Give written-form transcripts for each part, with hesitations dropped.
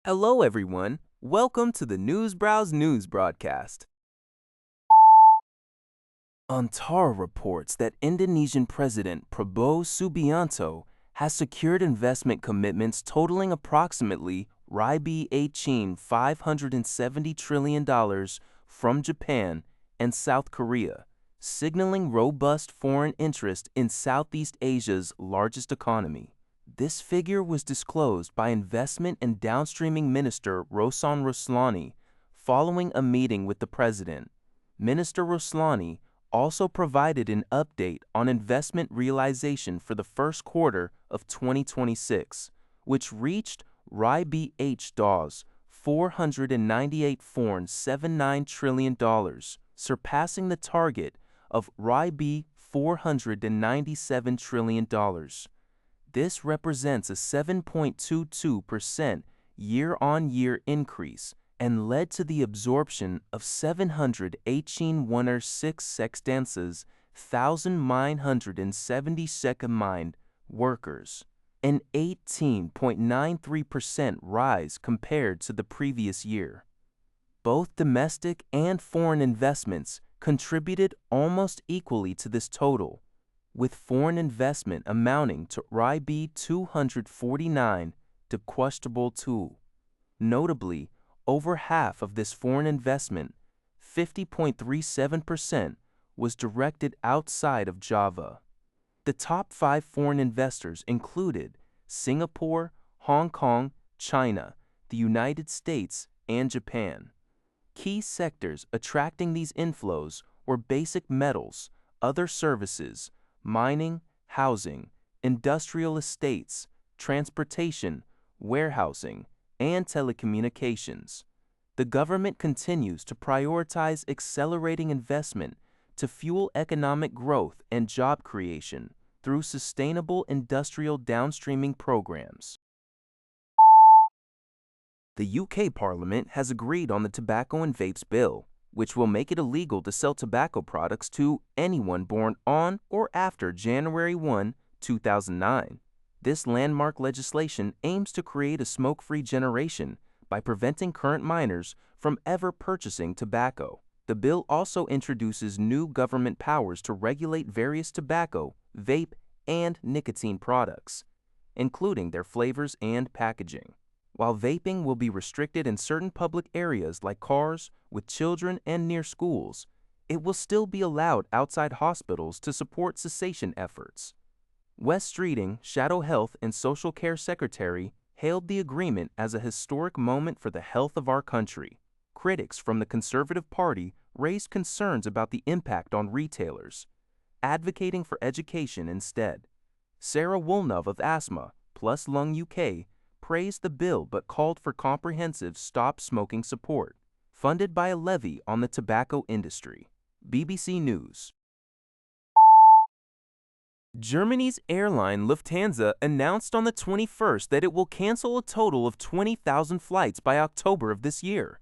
Hello, everyone. Welcome to the Newsbrowse News broadcast. Antara reports that Indonesian President Prabowo Subianto has secured investment commitments totaling approximately $570 trillion from Japan and South Korea, signaling robust foreign interest in Southeast Asia's largest economy. This figure was disclosed by Investment and Downstreaming Minister Rosan Roslani following a meeting with the president. Minister Roslani also provided an update on investment realization for the first quarter of 2026, which reached $498.79 trillion, surpassing the target of $497 trillion. This represents a 7.22% year-on-year increase and led to the absorption of 718,106 sextances, 1,970 mined workers, an 18.93% rise compared to the previous year. Both domestic and foreign investments contributed almost equally to this total, with foreign investment amounting to $249 to questionable too. Notably, over half of this foreign investment, 50.37%, was directed outside of Java. The top 5 foreign investors included Singapore, Hong Kong, China, the United States, and Japan. Key sectors attracting these inflows were basic metals, other services, mining, housing, industrial estates, transportation, warehousing, and telecommunications. The government continues to prioritize accelerating investment to fuel economic growth and job creation through sustainable industrial downstreaming programs. The UK Parliament has agreed on the Tobacco and Vapes Bill, which will make it illegal to sell tobacco products to anyone born on or after January 1, 2009. This landmark legislation aims to create a smoke-free generation by preventing current minors from ever purchasing tobacco. The bill also introduces new government powers to regulate various tobacco, vape, and nicotine products, including their flavors and packaging. While vaping will be restricted in certain public areas like cars, with children, and near schools, it will still be allowed outside hospitals to support cessation efforts. Wes Streeting, Shadow Health and Social Care Secretary, hailed the agreement as a historic moment for the health of our country. Critics from the Conservative Party raised concerns about the impact on retailers, advocating for education instead. Sarah Woolnove of Asthma Plus Lung UK praised the bill but called for comprehensive stop smoking support, funded by a levy on the tobacco industry. BBC News. Germany's airline Lufthansa announced on the 21st that it will cancel a total of 20,000 flights by October of this year.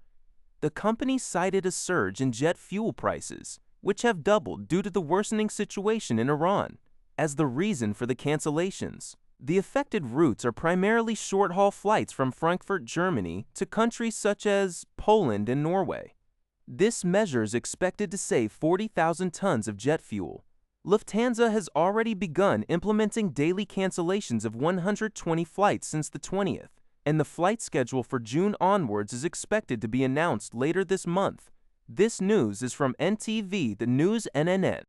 The company cited a surge in jet fuel prices, which have doubled due to the worsening situation in Iran, as the reason for the cancellations. The affected routes are primarily short-haul flights from Frankfurt, Germany, to countries such as Poland and Norway. This measure is expected to save 40,000 tons of jet fuel. Lufthansa has already begun implementing daily cancellations of 120 flights since the 20th, and the flight schedule for June onwards is expected to be announced later this month. This news is from NTV, the News NNN.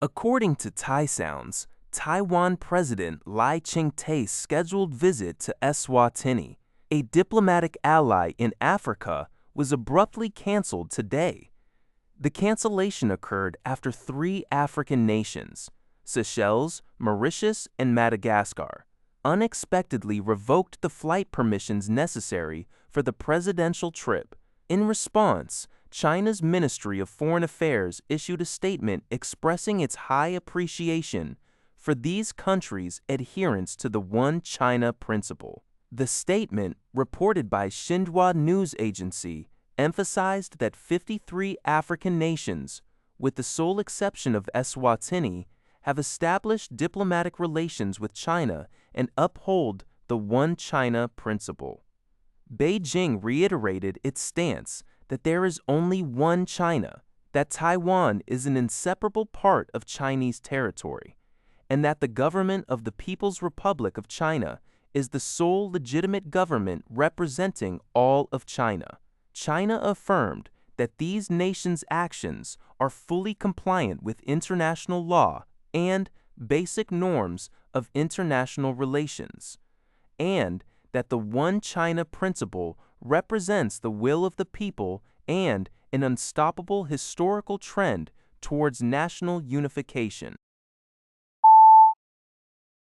According to Thai Sounds, Taiwan President Lai Ching-te's scheduled visit to Eswatini, a diplomatic ally in Africa, was abruptly canceled today. The cancellation occurred after 3 African nations, Seychelles, Mauritius, and Madagascar, unexpectedly revoked the flight permissions necessary for the presidential trip. In response, China's Ministry of Foreign Affairs issued a statement expressing its high appreciation for these countries' adherence to the One China principle. The statement, reported by Xinhua News Agency, emphasized that 53 African nations, with the sole exception of Eswatini, have established diplomatic relations with China and uphold the One China principle. Beijing reiterated its stance that there is only one China, that Taiwan is an inseparable part of Chinese territory, and that the government of the People's Republic of China is the sole legitimate government representing all of China. China affirmed that these nations' actions are fully compliant with international law and basic norms of international relations, and that the One China principle represents the will of the people and an unstoppable historical trend towards national unification.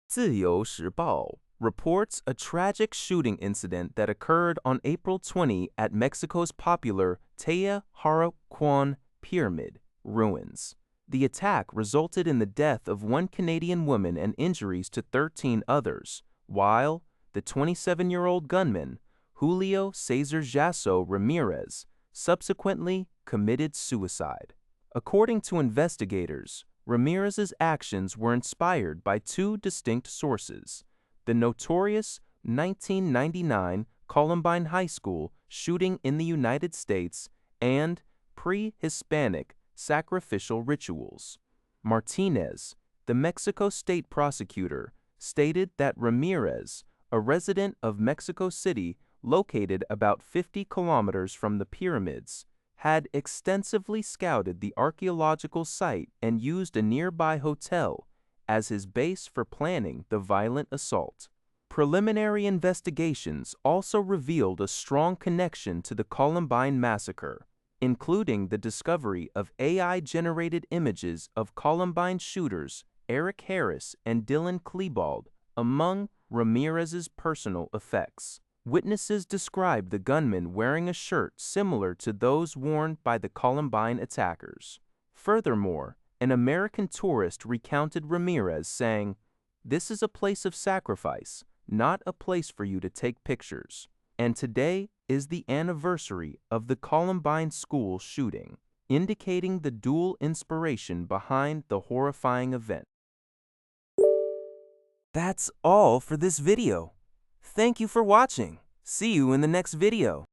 自由时报 reports a tragic shooting incident that occurred on April 20 at Mexico's popular Teotihuacan pyramid ruins. The attack resulted in the death of one Canadian woman and injuries to 13 others, while the 27-year-old gunman, Julio Cesar Jasso Ramirez, subsequently committed suicide. According to investigators, Ramirez's actions were inspired by two distinct sources: the notorious 1999 Columbine High School shooting in the United States and pre-Hispanic sacrificial rituals. Martinez, the Mexico state prosecutor, stated that Ramirez, a resident of Mexico City located about 50 kilometers from the pyramids, had extensively scouted the archaeological site and used a nearby hotel as his base for planning the violent assault. Preliminary investigations also revealed a strong connection to the Columbine massacre, including the discovery of AI-generated images of Columbine shooters Eric Harris and Dylan Klebold among Ramirez's personal effects. Witnesses described the gunman wearing a shirt similar to those worn by the Columbine attackers. Furthermore, an American tourist recounted Ramirez saying, "This is a place of sacrifice, not a place for you to take pictures." And today is the anniversary of the Columbine school shooting, indicating the dual inspiration behind the horrifying event. That's all for this video. Thank you for watching. See you in the next video.